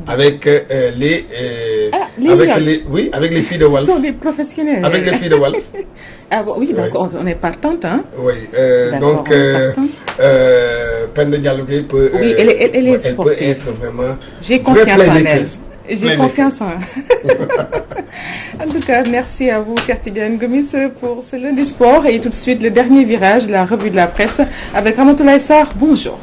avec les filles de Walf. Ce sont des professionnels. Avec les filles de Walf. Ah bon, oui, donc oui. On est partante, hein. Oui, donc Penda Diallo peut. Oui, elle est sportive. Peut être vraiment. J'ai confiance en elle. J'ai confiance en elle. En tout cas, merci à vous, cher Tidiane Gomis, pour ce lundi sport. Et tout de suite, le dernier virage, la revue de la presse avec Ramatoulaye Sarr. Bonjour.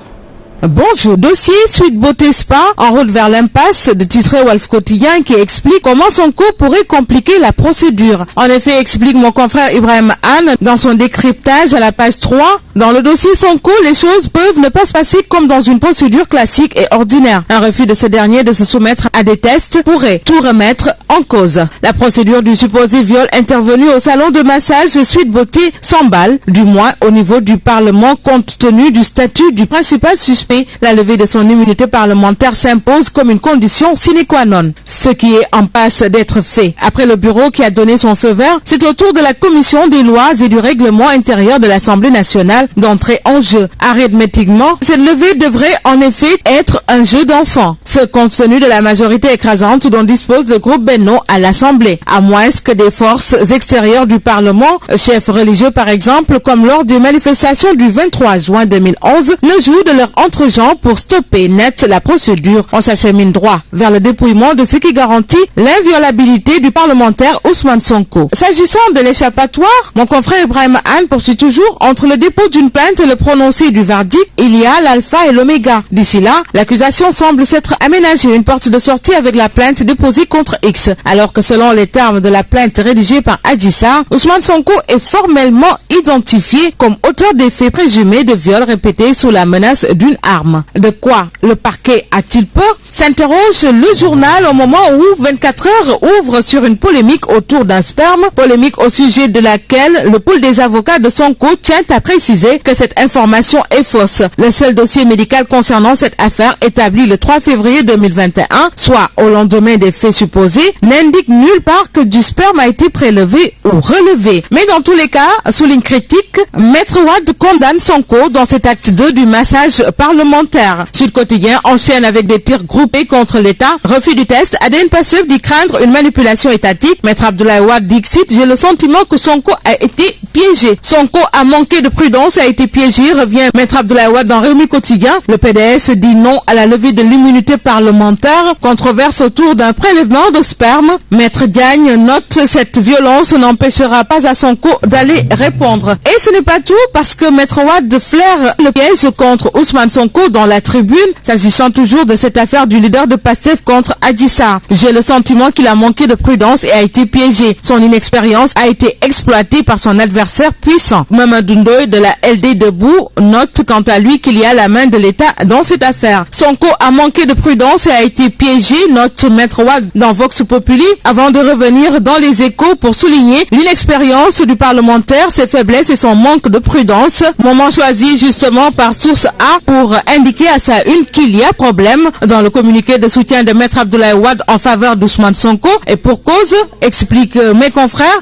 Bonjour, dossier Suite Beauté Spa en route vers l'impasse de titrer Walf Quotidien qui explique comment Sonko pourrait compliquer la procédure. En effet, explique mon confrère Ibrahim Anne dans son décryptage à la page 3. Dans le dossier Sonko, les choses peuvent ne pas se passer comme dans une procédure classique et ordinaire. Un refus de ce dernier de se soumettre à des tests pourrait tout remettre en cause. La procédure du supposé viol intervenu au salon de massage Suite Beauté s'emballe, du moins au niveau du Parlement compte tenu du statut du principal suspect. La levée de son immunité parlementaire s'impose comme une condition sine qua non, ce qui est en passe d'être fait. Après le bureau qui a donné son feu vert, c'est au tour de la commission des lois et du règlement intérieur de l'Assemblée nationale d'entrer en jeu. Arithmétiquement, cette levée devrait en effet être un jeu d'enfant, ce compte tenu de la majorité écrasante dont dispose le groupe Benno à l'Assemblée, à moins que des forces extérieures du Parlement, chefs religieux par exemple, comme lors des manifestations du 23 juin 2011, ne jouent de leur entre gens pour stopper net la procédure. On s'achemine droit vers le dépouillement de ce qui garantit l'inviolabilité du parlementaire Ousmane Sonko. S'agissant de l'échappatoire, mon confrère Ibrahim Anne poursuit toujours entre le dépôt d'une plainte et le prononcé du verdict, il y a l'alpha et l'oméga. D'ici là, l'accusation semble s'être aménagée une porte de sortie avec la plainte déposée contre X, alors que selon les termes de la plainte rédigée par Adji Sarr, Ousmane Sonko est formellement identifié comme auteur des faits présumés de viol répétés sous la menace d'une arme. De quoi le parquet a-t-il peur? S'interroge le journal au moment où 24 heures ouvre sur une polémique autour d'un sperme, polémique au sujet de laquelle le pool des avocats de Sonko tient à préciser que cette information est fausse. Le seul dossier médical concernant cette affaire établi le 3 février 2021, soit au lendemain des faits supposés, n'indique nulle part que du sperme a été prélevé ou relevé. Mais dans tous les cas, souligne critique, Maître Wade condamne Sonko dans cet acte 2 du massage parlementaire. Sud Quotidien enchaîne avec des tirs groupés contre l'État. Refus du test, ADN passif d'y craindre une manipulation étatique. Maître Abdoulaye Wade dit cite, j'ai le sentiment que Sonko a été piégé. Sonko a manqué de prudence, a été piégé, revient Maître Abdoulaye Wade dans Rewmi Quotidien. Le PDS dit non à la levée de l'immunité parlementaire. Controverse autour d'un prélèvement de sperme. Maître Diagne note cette violence n'empêchera pas à Sonko d'aller répondre. Et ce n'est pas tout parce que Maître Wade flaire le piège contre Ousmane Sonko dans la tribune, s'agissant toujours de cette affaire du leader de PASTEF contre Adji Sarr. J'ai le sentiment qu'il a manqué de prudence et a été piégé. Son inexpérience a été exploitée par son adversaire puissant. Mamadou Ndoye de la LD Debout note quant à lui qu'il y a la main de l'État dans cette affaire. Sonko a manqué de prudence et a été piégé, note Maître Wade dans Vox Populi, avant de revenir dans les Échos pour souligner l'inexpérience du parlementaire, ses faiblesses et son manque de prudence. Moment choisi justement par Source A pour indiquer à sa une qu'il y a problème dans le communiqué de soutien de Maître Abdoulaye Wade en faveur d'Ousmane Sonko. Et pour cause, explique mes confrères,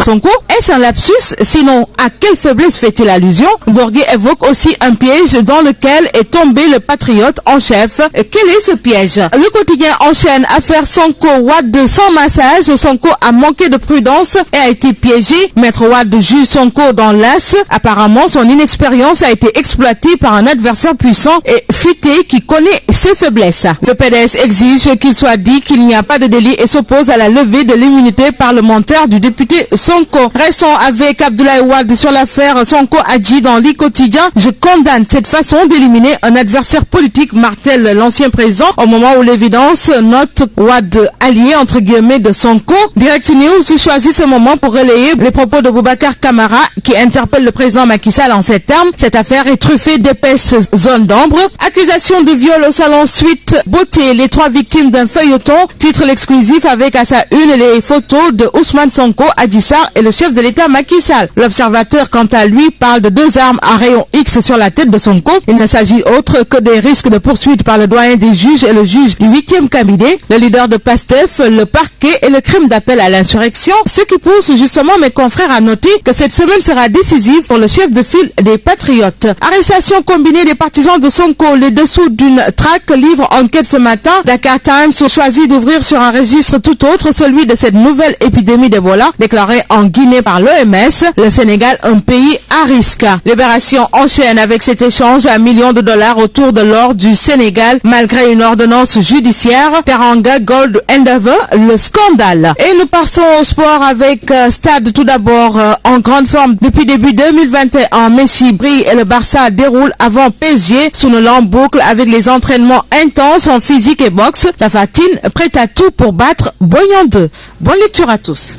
Sonko, est-ce un lapsus? Sinon, à quelle faiblesse fait-il allusion? Gorgui évoque aussi un piège dans lequel est tombé le patriote en chef. Quel est ce piège? Le quotidien enchaîne affaire Sonko Wade sans massage. Sonko a manqué de prudence et a été piégé. Maître Wade juge Sonko dans l'as. Apparemment, son inexpérience a été exploitée par un adversaire puissant et futé qui connaît ses faiblesses. Le PDS exige qu'il soit dit qu'il n'y a pas de délit et s'oppose à la levée de l'immunité parlementaire du député Sonko. Restons avec Abdoulaye Wade sur l'affaire Sonko Adji dans l'I Quotidien. Je condamne cette façon d'éliminer un adversaire politique, martèle l'ancien président, au moment où l'évidence note Wade allié entre guillemets de Sonko. Direct News choisit ce moment pour relayer les propos de Boubacar Camara qui interpelle le président Macky Sall en ces termes. Cette affaire est truffée d'épaisses zones d'ombre. Accusation de viol au salon Suite Beauté. Les 3 victimes d'un feuilleton. Titre l'exclusif avec à sa une les photos de Ousmane Sonko, Adji Sarr Sarr et le chef de l'État Macky Sall. L'observateur, quant à lui, parle de 2 armes à rayon X sur la tête de Sonko. Il ne s'agit autre que des risques de poursuite par le doyen des juges et le juge du 8e cabinet, le leader de PASTEF, le parquet et le crime d'appel à l'insurrection. Ce qui pousse justement mes confrères à noter que cette semaine sera décisive pour le chef de file des Patriotes. Arrestation combinée des partisans de Sonko, les dessous d'une traque, livre enquête ce matin. Dakar Times a choisi d'ouvrir sur un registre tout autre, celui de cette nouvelle épidémie d'Ebola déclarée en Guinée par l'OMS. Le Sénégal, un pays à risque. Libération enchaîne avec cet échange à millions de dollars autour de l'or du Sénégal malgré une ordonnance judiciaire. Teranga Gold Endeavour, le scandale. Et nous passons au sport avec Stade tout d'abord en grande forme depuis début 2021. Messi brille et le Barça déroule avant PSG sous une longue boucle avec les entraînements intenses en physique et boxe. La Fatine prête à tout pour battre Boyan 2. Bonne lecture à tous.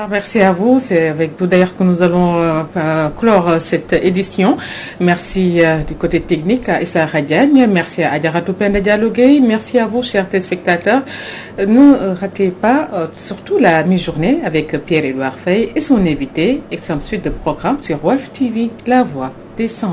Merci à vous. C'est avec vous d'ailleurs que nous allons clore cette édition. Merci du côté technique à Issa Radiagne. Merci à Adjaratou Penda Diallo Gueye. Merci à vous, chers téléspectateurs. Ne ratez pas surtout la mi-journée avec Pierre-Édouard Faye et son invité. Excellente suite de programme sur Wolf TV, la voix des 100.